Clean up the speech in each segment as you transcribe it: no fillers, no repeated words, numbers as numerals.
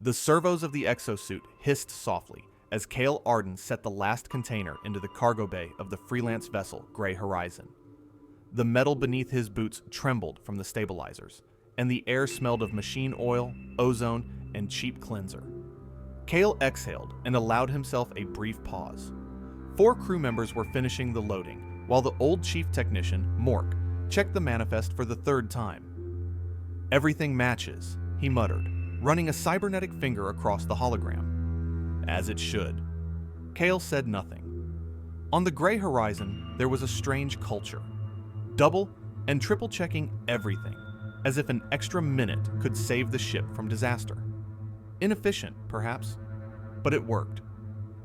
The servos of the exosuit hissed softly as Kael Arden set the last container into the cargo bay of the freelance vessel Grey Horizon. The metal beneath his boots trembled from the stabilizers, and the air smelled of machine oil, ozone, and cheap cleanser. Kael exhaled and allowed himself a brief pause. 4 crew members were finishing the loading, while the old chief technician, Mork, checked the manifest for the 3rd time. "Everything matches," he muttered, running a cybernetic finger across the hologram. "As it should." Kael said nothing. On the Grey Horizon, there was a strange culture. Double and triple checking everything, as if an extra minute could save the ship from disaster. Inefficient, perhaps, but it worked.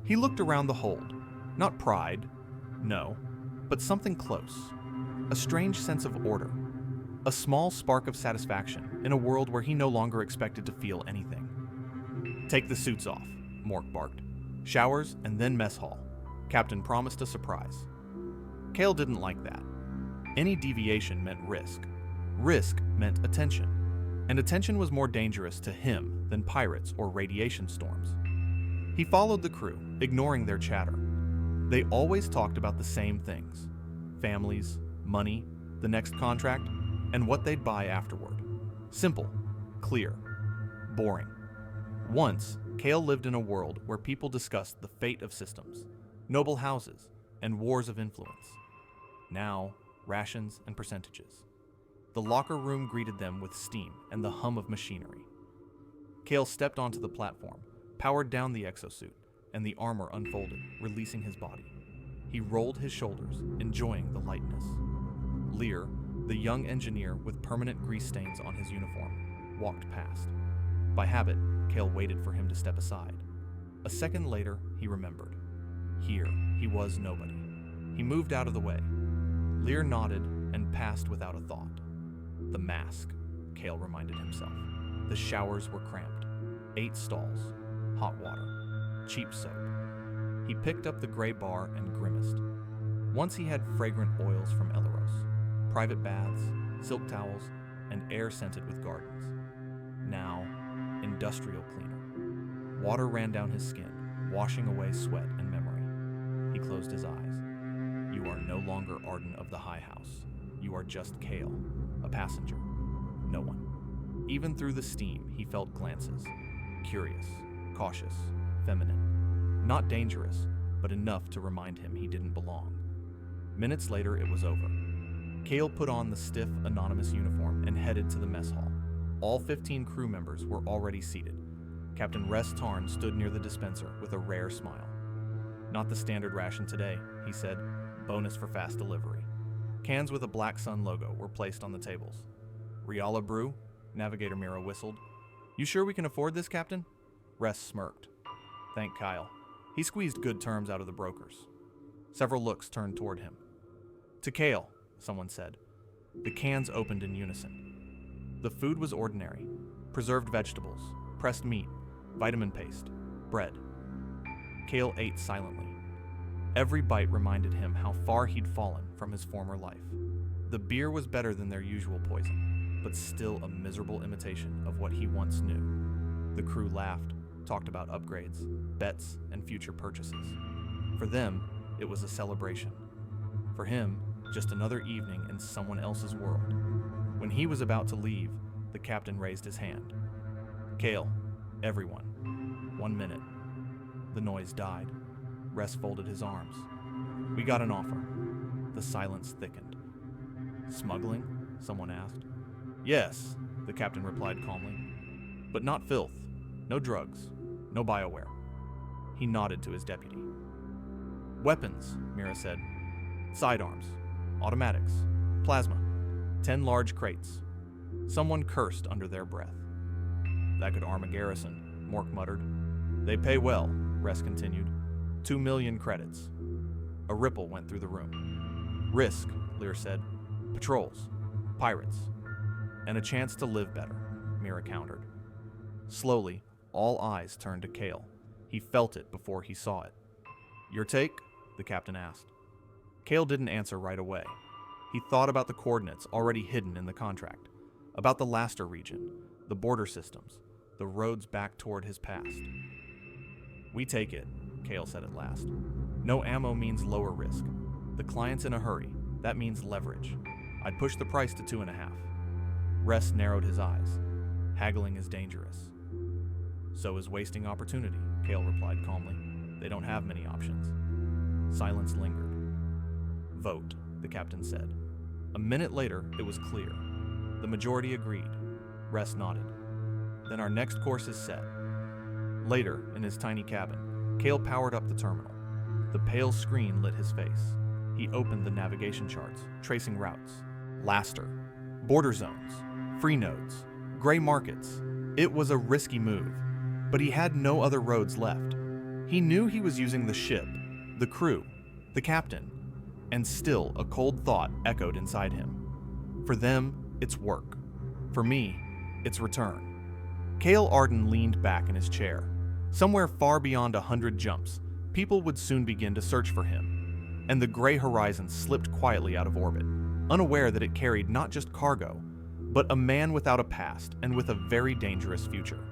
He looked around the hold. Not pride, no, but something close. A strange sense of order. A small spark of satisfaction in a world where he no longer expected to feel anything. "Take the suits off," Mork barked. "Showers and then mess hall. Captain promised a surprise." Kael didn't like that. Any deviation meant risk. Risk meant attention. And attention was more dangerous to him than pirates or radiation storms. He followed the crew, ignoring their chatter. They always talked about the same things: families, money, the next contract, and what they'd buy afterward. Simple, clear, boring. Once, Kael lived in a world where people discussed the fate of systems, noble houses, and wars of influence. Now, rations and percentages. The locker room greeted them with steam and the hum of machinery. Kael stepped onto the platform, powered down the exosuit, and the armor unfolded, releasing his body. He rolled his shoulders, enjoying the lightness. Lear, the young engineer with permanent grease stains on his uniform, walked past. By habit, Kael waited for him to step aside. A second later, he remembered. Here, he was nobody. He moved out of the way. Lear nodded and passed without a thought. The mask, Kael reminded himself. The showers were cramped. 8 stalls. Hot water. Cheap soap. He picked up the gray bar and grimaced. Once he had fragrant oils from Eleros, private baths, silk towels, and air scented with gardens. Now, industrial cleaner. Water ran down his skin, washing away sweat and memory. He closed his eyes. You are no longer Arden of the High House. You are just Kael, a passenger. No one. Even through the steam, he felt glances. Curious, cautious, feminine. Not dangerous, but enough to remind him he didn't belong. Minutes later, it was over. Kael put on the stiff, anonymous uniform and headed to the mess hall. All 15 crew members were already seated. Captain Ress Tarn stood near the dispenser with a rare smile. "Not the standard ration today," he said. "Bonus for fast delivery." Cans with a Black Sun logo were placed on the tables. "Riala brew?" Navigator Mira whistled. "You sure we can afford this, Captain?" Ress smirked. "Thank Kael. He squeezed good terms out of the brokers." Several looks turned toward him. "To Kael," someone said. The cans opened in unison. The food was ordinary. Preserved vegetables, pressed meat, vitamin paste, bread. Kael ate silently. Every bite reminded him how far he'd fallen from his former life. The beer was better than their usual poison, but still a miserable imitation of what he once knew. The crew laughed, talked about upgrades, bets, and future purchases. For them, it was a celebration. For him, just another evening in someone else's world. When he was about to leave, the captain raised his hand. "Kael, everyone, 1 minute." The noise died. Ress folded his arms. "We got an offer." The silence thickened. "Smuggling?" someone asked. "Yes," the captain replied calmly. "But not filth. No drugs. No bioware." He nodded to his deputy. "Weapons," Mira said. "Sidearms. Automatics. Plasma. 10 large crates." Someone cursed under their breath. "That could arm a garrison," Mork muttered. "They pay well," Ress continued. 2 million credits. A ripple went through the room. "Risk," Lear said. "Patrols. Pirates. And a chance to live better," Mira countered. Slowly, all eyes turned to Kael. He felt it before he saw it. "Your take?" the captain asked. Kael didn't answer right away. He thought about the coordinates already hidden in the contract, about the Laster region, the border systems, the roads back toward his past. "We take it," Kael said at last. "No ammo means lower risk. The client's in a hurry. That means leverage. I'd push the price to 2.5. Ress narrowed his eyes. "Haggling is dangerous." "So is wasting opportunity," Kael replied calmly. "They don't have many options." Silence lingered. "Vote," the captain said. A minute later, it was clear. The majority agreed. Ress nodded. "Then our next course is set." Later, in his tiny cabin, Kael powered up the terminal. The pale screen lit his face. He opened the navigation charts, tracing routes. Laster, border zones, free nodes, gray markets. It was a risky move, but he had no other roads left. He knew he was using the ship, the crew, the captain, and still a cold thought echoed inside him. For them, it's work. For me, it's return. Kael Arden leaned back in his chair. Somewhere far beyond 100 jumps, people would soon begin to search for him, and the gray horizon slipped quietly out of orbit, unaware that it carried not just cargo, but a man without a past and with a very dangerous future.